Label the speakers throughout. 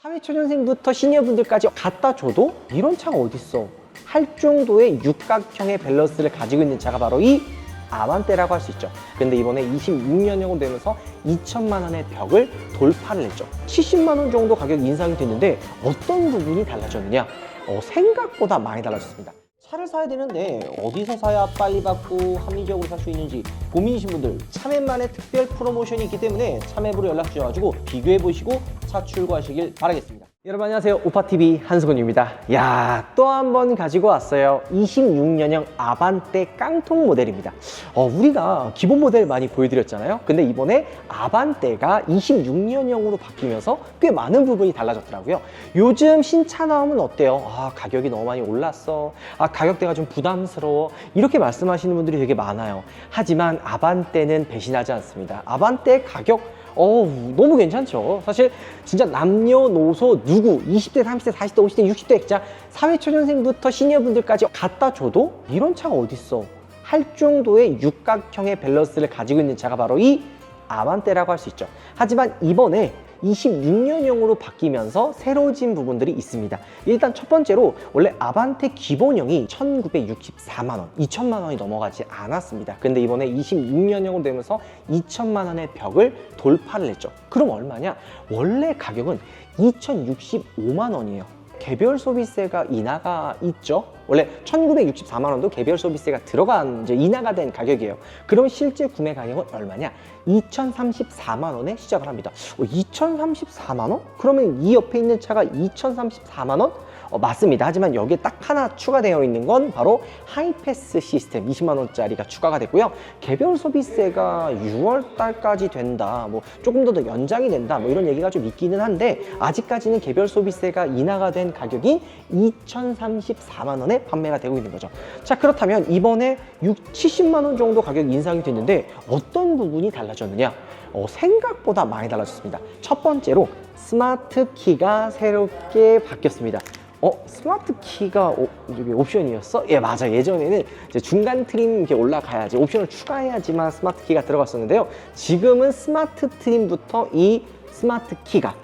Speaker 1: 사회초년생부터 시니어분들까지 갖다 줘도 이런 차가 어딨어 할 정도의 육각형의 밸런스를 가지고 있는 차가 바로 이 아반떼라고 할 수 있죠. 근데 이번에 26년형으로 되면서 2천만 원의 벽을 돌파를 했죠. 70만 원 정도 가격 인상이 됐는데 어떤 부분이 달라졌느냐? 생각보다 많이 달라졌습니다. 차를 사야 되는데 어디서 사야 빨리 받고 합리적으로 살 수 있는지 고민이신 분들, 차맵만의 특별 프로모션이 있기 때문에 차맵으로 연락 주셔가지고 비교해보시고 차 출고하시길 바라겠습니다. 여러분 안녕하세요. 오파TV 한승훈입니다. 야, 또 한 번 가지고 왔어요. 26년형 아반떼 깡통 모델입니다. 우리가 기본 모델 많이 보여드렸잖아요. 근데 이번에 아반떼가 26년형으로 바뀌면서 꽤 많은 부분이 달라졌더라고요. 요즘 신차 나오면 어때요? 가격이 너무 많이 올랐어. 가격대가 좀 부담스러워. 이렇게 말씀하시는 분들이 되게 많아요. 하지만 아반떼는 배신하지 않습니다. 아반떼 가격 너무 괜찮죠. 사실 진짜 남녀노소 누구 20대, 30대, 40대, 50대, 60대 진짜 사회초년생부터 시니어분들까지 갖다 줘도 이런 차가 어딨어 할 정도의 육각형의 밸런스를 가지고 있는 차가 바로 이 아반떼라고 할 수 있죠. 하지만 이번에 26년형으로 바뀌면서 새로워진 부분들이 있습니다. 일단 첫 번째로 원래 아반떼 기본형이 1964만 원, 2천만 원이 넘어가지 않았습니다. 근데 이번에 26년형으로 되면서 2천만 원의 벽을 돌파를 했죠. 그럼 얼마냐? 원래 가격은 2,065만 원이에요. 개별 소비세가 인하가 있죠. 원래 1964만 원도 개별 소비세가 들어간 이제 인하가 된 가격이에요. 그럼 실제 구매 가격은 얼마냐? 2,034만 원에 시작을 합니다. 2,034만 원? 그러면 이 옆에 있는 차가 2,034만 원? 맞습니다. 하지만 여기에 딱 하나 추가되어 있는 건 바로 하이패스 시스템 20만 원짜리가 추가가 됐고요. 개별 소비세가 6월 달까지 된다. 조금 더 연장이 된다. 이런 얘기가 좀 있기는 한데 아직까지는 개별 소비세가 인하가 된 가격이 2,034만 원에 판매가 되고 있는 거죠. 자, 그렇다면 이번에 70만 원 정도 가격 인상이 됐는데 어떤 부분이 달라졌느냐? 생각보다 많이 달라졌습니다. 첫 번째로 스마트 키가 새롭게 바뀌었습니다. 스마트 키가 여기 옵션이었어? 예, 맞아. 예전에는 이제 중간 트림 이렇게 올라가야지 옵션을 추가해야지만 스마트 키가 들어갔었는데요. 지금은 스마트 트림부터 이 스마트 키가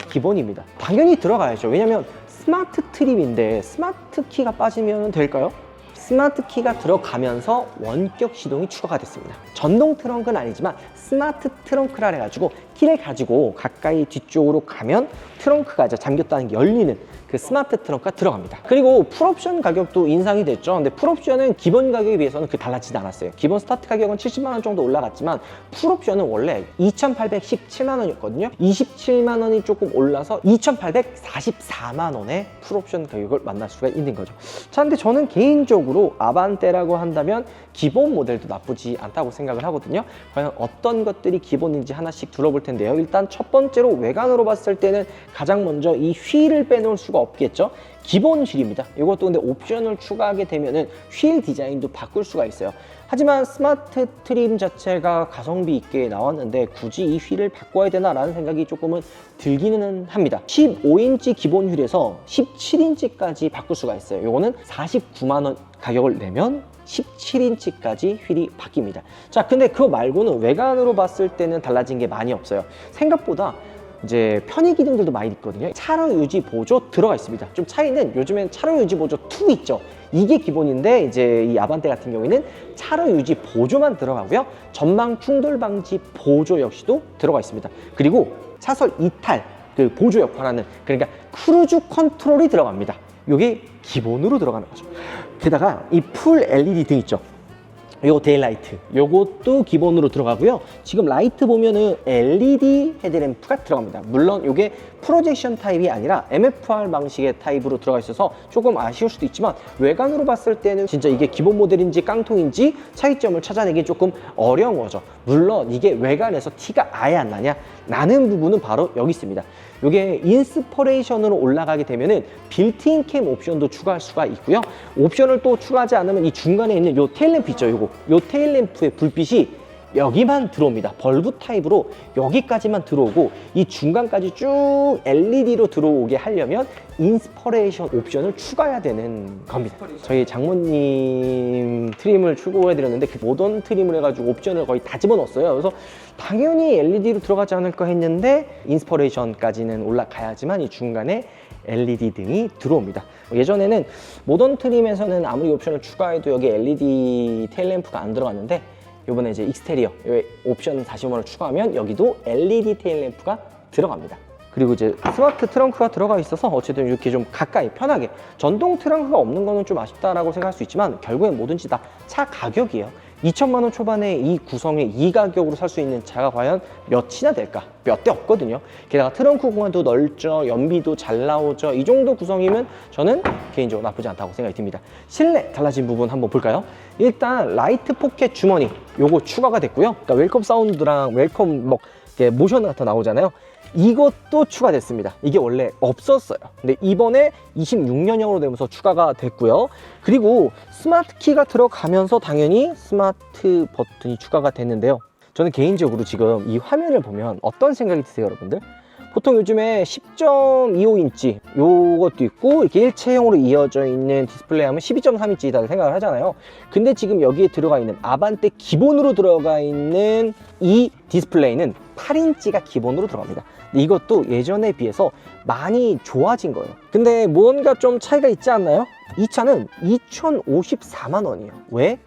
Speaker 1: 기본입니다. 당연히 들어가야죠. 왜냐면 스마트 트림인데 스마트 키가 빠지면 될까요? 스마트 키가 들어가면서 원격 시동이 추가가 됐습니다. 전동 트렁크는 아니지만 스마트 트렁크라 해가지고 키를 가지고 가까이 뒤쪽으로 가면 트렁크가 이제 잠겼다는 게 열리는 그 스마트 트렁크가 들어갑니다. 그리고 풀옵션 가격도 인상이 됐죠. 근데 풀옵션은 기본 가격에 비해서는 달라지지 않았어요. 기본 스타트 가격은 70만 원 정도 올라갔지만 풀옵션은 원래 2,817만 원이었거든요. 27만 원이 조금 올라서 2,844만 원의 풀옵션 가격을 만날 수가 있는 거죠. 자, 근데 저는 개인적으로 아반떼라고 한다면 기본 모델도 나쁘지 않다고 생각을 하거든요. 과연 어떤 것들이 기본인지 하나씩 둘러볼 텐데요. 일단 첫 번째로 외관으로 봤을 때는 가장 먼저 이 휠을 빼놓을 수가 없겠죠. 기본 휠입니다. 이것도 근데 옵션을 추가하게 되면은 휠 디자인도 바꿀 수가 있어요. 하지만 스마트 트림 자체가 가성비 있게 나왔는데 굳이 이 휠을 바꿔야 되나라는 생각이 조금은 들기는 합니다. 15인치 기본 휠에서 17인치까지 바꿀 수가 있어요. 이거는 49만 원 가격을 내면 17인치까지 휠이 바뀝니다. 자, 근데 그거 말고는 외관으로 봤을 때는 달라진 게 많이 없어요. 생각보다 이제 편의 기능들도 많이 있거든요. 차로 유지 보조 들어가 있습니다. 좀 차이는 요즘엔 차로 유지 보조 2 있죠. 이게 기본인데 이제 이 아반떼 같은 경우에는 차로 유지 보조만 들어가고요. 전방 충돌 방지 보조 역시도 들어가 있습니다. 그리고 차선 이탈 그 보조 역할하는 그러니까 크루즈 컨트롤이 들어갑니다. 이게 기본으로 들어가는 거죠. 게다가 이 풀 LED 등 있죠. 요거 데일라이트 요것도 기본으로 들어가고요. 지금 라이트 보면은 LED 헤드램프가 들어갑니다. 물론 요게 프로젝션 타입이 아니라 MFR 방식의 타입으로 들어가 있어서 조금 아쉬울 수도 있지만 외관으로 봤을 때는 진짜 이게 기본 모델인지 깡통인지 차이점을 찾아내기 조금 어려운 거죠. 물론 이게 외관에서 티가 아예 안 나는 부분은 바로 여기 있습니다. 이게 인스퍼레이션으로 올라가게 되면은 빌트인 캠 옵션도 추가할 수가 있고요. 옵션을 또 추가하지 않으면 이 중간에 있는 요 테일램프 있죠. 요 테일램프의 불빛이 여기만 들어옵니다. 벌브 타입으로 여기까지만 들어오고 이 중간까지 쭉 LED로 들어오게 하려면 인스퍼레이션 옵션을 추가해야 되는 겁니다. 저희 장모님 트림을 추구해드렸는데 그 모던 트림을 해가지고 옵션을 거의 다 집어넣었어요. 그래서 당연히 LED로 들어가지 않을까 했는데 인스퍼레이션까지는 올라가야지만 이 중간에 LED 등이 들어옵니다. 예전에는 모던 트림에서는 아무리 옵션을 추가해도 여기 LED 테일램프가 안 들어갔는데 이번에 이제 익스테리어 옵션 45만원 추가하면 여기도 LED 테일램프가 들어갑니다. 그리고 이제 스마트 트렁크가 들어가 있어서 어쨌든 이렇게 좀 가까이 편하게, 전동 트렁크가 없는 거는 좀 아쉽다라고 생각할 수 있지만 결국엔 뭐든지 다 차 가격이에요. 2천만 원 초반에 이 구성에 이 가격으로 살 수 있는 차가 과연 몇이나 될까? 몇 대 없거든요. 게다가 트렁크 공간도 넓죠, 연비도 잘 나오죠. 이 정도 구성이면 저는 개인적으로 나쁘지 않다고 생각이 듭니다. 실내 달라진 부분 한번 볼까요? 일단 라이트 포켓 주머니 요거 추가가 됐고요. 그러니까 웰컴 사운드랑 웰컴 뭐 모션 같은 거 나오잖아요. 이것도 추가됐습니다. 이게 원래 없었어요. 근데 이번에 26년형으로 되면서 추가가 됐고요. 그리고 스마트 키가 들어가면서 당연히 스마트 버튼이 추가가 됐는데요. 저는 개인적으로 지금 이 화면을 보면 어떤 생각이 드세요, 여러분들? 보통 요즘에 10.25인치 요것도 있고 이렇게 일체형으로 이어져 있는 디스플레이 하면 12.3인치다 생각을 하잖아요. 근데 지금 여기에 들어가 있는 아반떼 기본으로 들어가 있는 이 디스플레이는 8인치가 기본으로 들어갑니다. 근데 이것도 예전에 비해서 많이 좋아진 거예요. 근데 뭔가 좀 차이가 있지 않나요? 이 차는 2,054만 원이에요. 왜?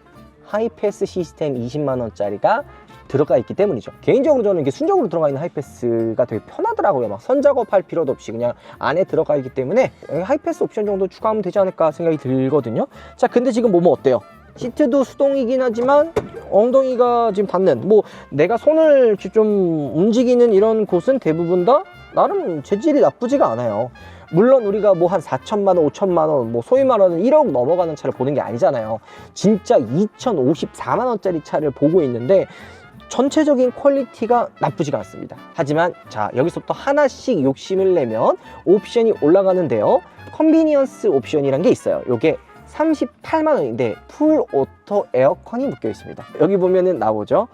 Speaker 1: 하이패스 시스템 20만 원짜리가 들어가 있기 때문이죠. 개인적으로 저는 이게 순정으로 들어가 있는 하이패스가 되게 편하더라고요. 막 선작업할 필요도 없이 그냥 안에 들어가 있기 때문에 하이패스 옵션 정도 추가하면 되지 않을까 생각이 들거든요. 자, 근데 지금 뭐 어때요? 시트도 수동이긴 하지만 엉덩이가 지금 닿는, 뭐 내가 손을 이렇게 좀 움직이는 이런 곳은 대부분 다 나름 재질이 나쁘지가 않아요. 물론 우리가 뭐 한 4천만 원, 5천만 원, 뭐 소위 말하는 1억 넘어가는 차를 보는 게 아니잖아요. 진짜 2,054만 원짜리 차를 보고 있는데 전체적인 퀄리티가 나쁘지가 않습니다. 하지만 자, 여기서부터 하나씩 욕심을 내면 옵션이 올라가는데요. 컨비니언스 옵션이란 게 있어요. 요게 38만 원인데 풀 오토 에어컨이 묶여 있습니다. 여기 보면은 나오죠.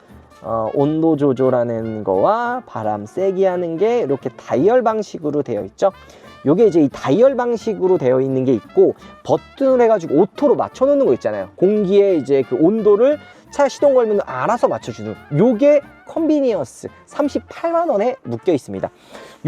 Speaker 1: 온도 조절하는 거와 바람 세게 하는 게 이렇게 다이얼 방식으로 되어 있죠. 요게 이제 이 다이얼 방식으로 되어 있는 게 있고, 버튼을 해가지고 오토로 맞춰 놓는 거 있잖아요. 공기의 이제 그 온도를 차 시동 걸면 알아서 맞춰주는, 요게 컨비니언스 38만 원에 묶여 있습니다.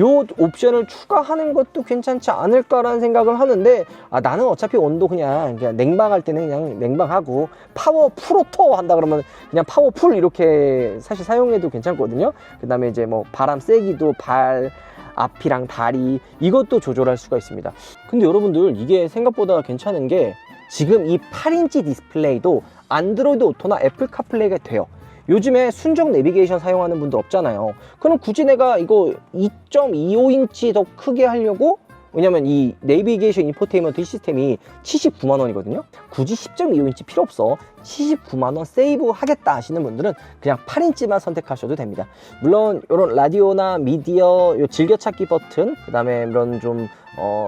Speaker 1: 요 옵션을 추가하는 것도 괜찮지 않을까라는 생각을 하는데, 나는 어차피 온도 그냥 냉방할 때는 그냥 냉방하고 파워 풀 오토 한다 그러면 그냥 파워 풀 이렇게 사실 사용해도 괜찮거든요. 그 다음에 이제 뭐 바람 세기도 발 앞이랑 다리 이것도 조절할 수가 있습니다. 근데 여러분들 이게 생각보다 괜찮은 게 지금 이 8인치 디스플레이도 안드로이드 오토나 애플 카플레이가 돼요. 요즘에 순정 내비게이션 사용하는 분들 없잖아요. 그럼 굳이 내가 이거 2.25인치 더 크게 하려고, 왜냐면 이 내비게이션 인포테인먼트 시스템이 79만 원이거든요. 굳이 10.25인치 필요 없어. 79만 원 세이브 하겠다 하시는 분들은 그냥 8인치만 선택하셔도 됩니다. 물론 이런 라디오나 미디어 요 즐겨찾기 버튼, 그 다음에 이런 좀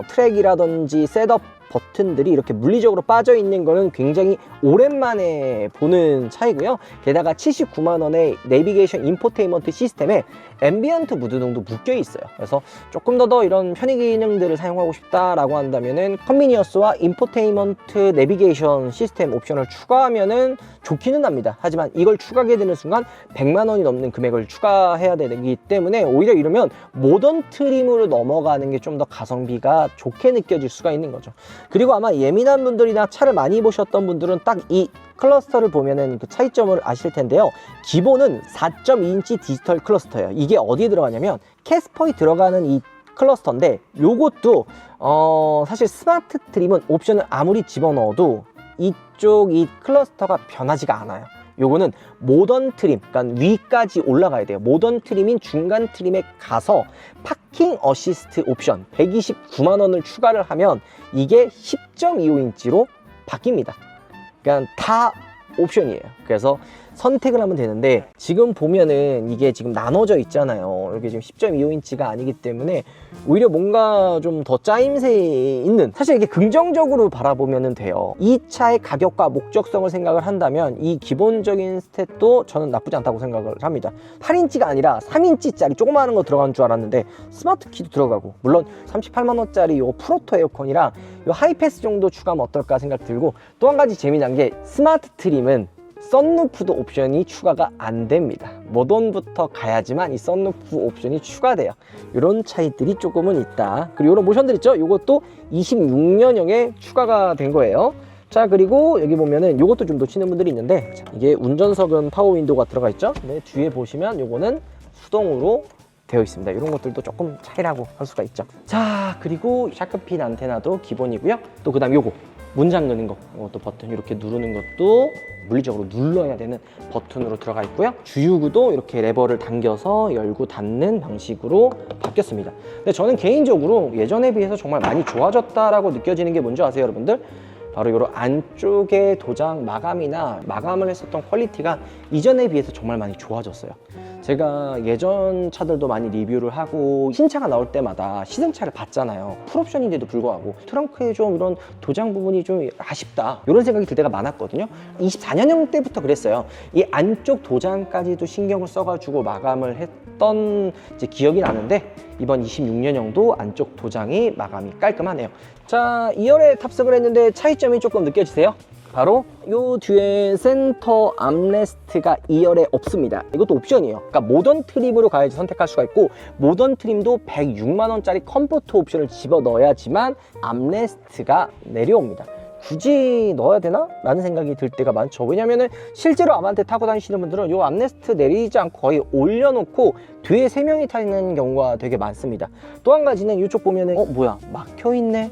Speaker 1: 트랙이라든지 셋업 버튼들이 이렇게 물리적으로 빠져 있는 거는 굉장히 오랜만에 보는 차이고요. 게다가 79만 원의 내비게이션 인포테인먼트 시스템에 앰비언트 무드등도 묶여 있어요. 그래서 조금 더 이런 편의 기능들을 사용하고 싶다라고 한다면은 컨비니언스와 인포테인먼트 내비게이션 시스템 옵션을 추가하면은 좋기는 합니다. 하지만 이걸 추가하게 되는 순간 100만 원이 넘는 금액을 추가해야 되기 때문에 오히려 이러면 모던 트림으로 넘어가는 게 좀 더 가성비가 좋게 느껴질 수가 있는 거죠. 그리고 아마 예민한 분들이나 차를 많이 보셨던 분들은 딱 이 클러스터를 보면은 그 차이점을 아실 텐데요. 기본은 4.2인치 디지털 클러스터예요. 이게 어디에 들어가냐면 캐스퍼에 들어가는 이 클러스터인데, 요것도 사실 스마트 트림은 옵션을 아무리 집어넣어도 이쪽 이 클러스터가 변하지가 않아요. 요거는 모던 트림, 그러니까 위까지 올라가야 돼요. 모던 트림인 중간 트림에 가서 파킹 어시스트 옵션 129만 원을 추가를 하면 이게 10.25인치로 바뀝니다. 그냥 다 옵션이에요. 그래서 선택을 하면 되는데, 지금 보면은 이게 지금 나눠져 있잖아요. 여기 지금 10.25인치가 아니기 때문에 오히려 뭔가 좀 더 짜임새 있는, 사실 이게 긍정적으로 바라보면 돼요. 이 차의 가격과 목적성을 생각을 한다면 이 기본적인 스탯도 저는 나쁘지 않다고 생각을 합니다. 8인치가 아니라 3인치짜리 조그마한 거 들어간 줄 알았는데 스마트 키도 들어가고, 물론 38만 원짜리 요 프로토 에어컨이랑 요 하이패스 정도 추가하면 어떨까 생각 들고, 또 한 가지 재미난 게 스마트 트림은 썬루프도 옵션이 추가가 안 됩니다. 모던부터 가야지만 이 썬루프 옵션이 추가돼요. 이런 차이들이 조금은 있다. 그리고 이런 모션들 있죠? 이것도 26년형에 추가가 된 거예요. 자, 그리고 여기 보면은 이것도 좀 놓치는 분들이 있는데, 이게 운전석은 파워 윈도우가 들어가 있죠? 근데 뒤에 보시면 요거는 수동으로 되어 있습니다. 이런 것들도 조금 차이라고 할 수가 있죠. 자, 그리고 샤크핀 안테나도 기본이고요. 또 그 다음 요거 문 잠그는 거, 이것도 버튼 이렇게 누르는 것도 물리적으로 눌러야 되는 버튼으로 들어가 있고요. 주유구도 이렇게 레버를 당겨서 열고 닫는 방식으로 바뀌었습니다. 근데 저는 개인적으로 예전에 비해서 정말 많이 좋아졌다라고 느껴지는 게 뭔지 아세요, 여러분들? 바로 이런 안쪽에 도장 마감이나 마감을 했었던 퀄리티가 이전에 비해서 정말 많이 좋아졌어요. 제가 예전 차들도 많이 리뷰를 하고 신차가 나올 때마다 시승차를 봤잖아요. 풀옵션인데도 불구하고 트렁크에 좀 이런 도장 부분이 좀 아쉽다, 이런 생각이 들 때가 많았거든요. 24년형 때부터 그랬어요. 이 안쪽 도장까지도 신경을 써가지고 마감을 했던 이제 기억이 나는데, 이번 26년형도 안쪽 도장이 마감이 깔끔하네요. 자, 2열에 탑승을 했는데 차이점이 조금 느껴지세요? 바로 요 뒤에 센터 암레스트가 2열에 없습니다. 이것도 옵션이에요. 그러니까 모던 트림으로 가야지 선택할 수가 있고, 모던 트림도 106만 원짜리 컴포트 옵션을 집어 넣어야지만 암레스트가 내려옵니다. 굳이 넣어야 되나? 라는 생각이 들 때가 많죠. 왜냐면은 실제로 아반떼 타고 다니시는 분들은 요 암레스트 내리지 않고 거의 올려놓고 뒤에 3명이 타는 경우가 되게 많습니다. 또 한 가지는 이쪽 보면은 뭐야, 막혀있네?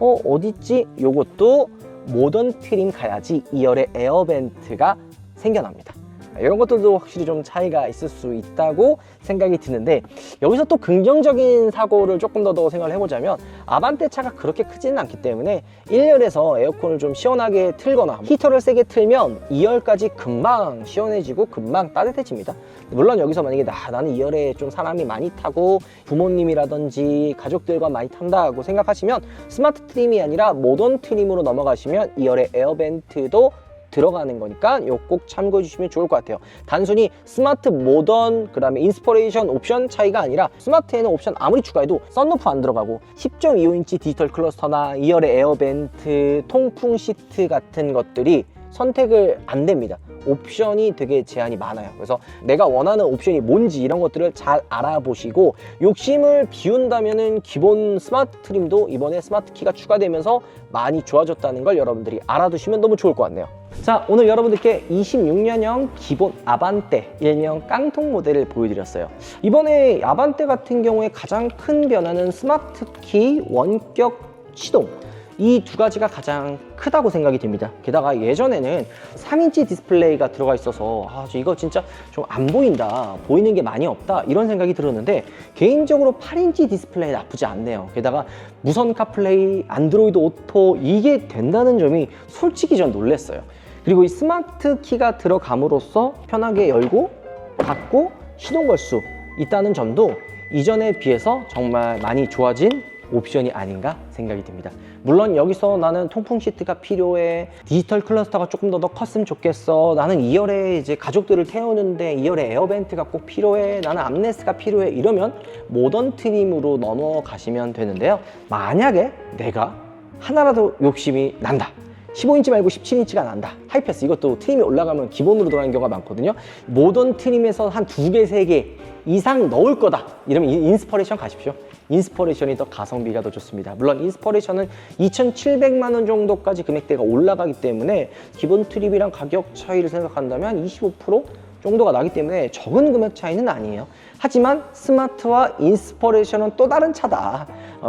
Speaker 1: 어딨지? 요것도 모던 트림 가야지 2열에 에어벤트가 생겨납니다. 이런 것들도 확실히 좀 차이가 있을 수 있다고 생각이 드는데, 여기서 또 긍정적인 사고를 조금 더 생각을 해보자면, 아반떼 차가 그렇게 크지는 않기 때문에 1열에서 에어컨을 좀 시원하게 틀거나 히터를 세게 틀면 2열까지 금방 시원해지고 금방 따뜻해집니다. 물론 여기서 만약에 나는 2열에 좀 사람이 많이 타고 부모님이라든지 가족들과 많이 탄다고 생각하시면 스마트 트림이 아니라 모던 트림으로 넘어가시면 2열에 에어벤트도 들어가는 거니까 이거 꼭 참고해 주시면 좋을 것 같아요. 단순히 스마트 모던 그다음에 인스퍼레이션 옵션 차이가 아니라, 스마트에는 옵션 아무리 추가해도 썬루프 안 들어가고 10.25인치 디지털 클러스터나 2열의 에어벤트, 통풍 시트 같은 것들이 선택을 안 됩니다. 옵션이 되게 제한이 많아요. 그래서 내가 원하는 옵션이 뭔지 이런 것들을 잘 알아보시고, 욕심을 비운다면은 기본 스마트 트림도 이번에 스마트 키가 추가되면서 많이 좋아졌다는 걸 여러분들이 알아두시면 너무 좋을 것 같네요. 자, 오늘 여러분들께 26년형 기본 아반떼 일명 깡통 모델을 보여드렸어요. 이번에 아반떼 같은 경우에 가장 큰 변화는 스마트 키, 원격 시동, 이 두 가지가 가장 크다고 생각이 듭니다. 게다가 예전에는 3인치 디스플레이가 들어가 있어서 이거 진짜 좀 안 보인다, 보이는 게 많이 없다, 이런 생각이 들었는데, 개인적으로 8인치 디스플레이 나쁘지 않네요. 게다가 무선 카플레이, 안드로이드 오토 이게 된다는 점이 솔직히 전 놀랐어요. 그리고 이 스마트 키가 들어감으로써 편하게 열고 닫고 시동 걸 수 있다는 점도 이전에 비해서 정말 많이 좋아진 옵션이 아닌가 생각이 듭니다. 물론 여기서 나는 통풍 시트가 필요해, 디지털 클러스터가 조금 더 컸으면 좋겠어, 나는 2열에 이제 가족들을 태우는데 2열에 에어벤트가 꼭 필요해, 나는 암레스트가 필요해, 이러면 모던 트림으로 넘어가시면 되는데요. 만약에 내가 하나라도 욕심이 난다, 15인치 말고 17인치가 난다, 하이패스, 이것도 트림이 올라가면 기본으로 들어가는 경우가 많거든요. 모던 트림에서 한 2개, 3개 이상 넣을 거다, 이러면 인스퍼레이션 가십시오. 인스퍼레이션이 더 가성비가 더 좋습니다. 물론 인스퍼레이션은 2,700만 원 정도까지 금액대가 올라가기 때문에 기본 트림이랑 가격 차이를 생각한다면 25% 정도가 나기 때문에 적은 금액 차이는 아니에요. 하지만 스마트와 인스퍼레이션은 또 다른 차다,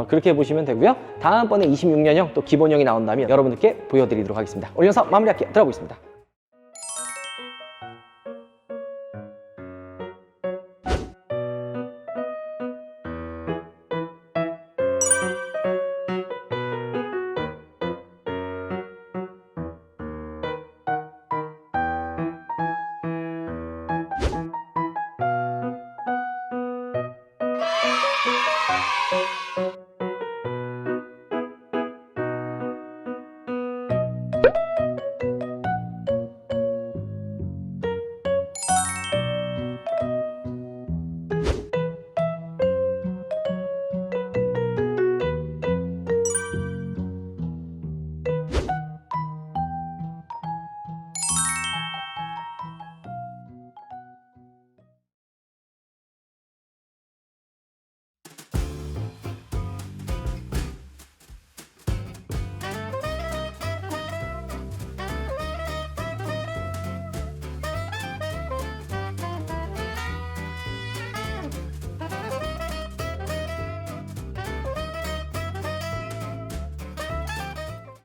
Speaker 1: 그렇게 보시면 되고요. 다음번에 26년형 또 기본형이 나온다면 여러분들께 보여드리도록 하겠습니다. 오늘 영상 마무리할게요. 들어가보겠습니다.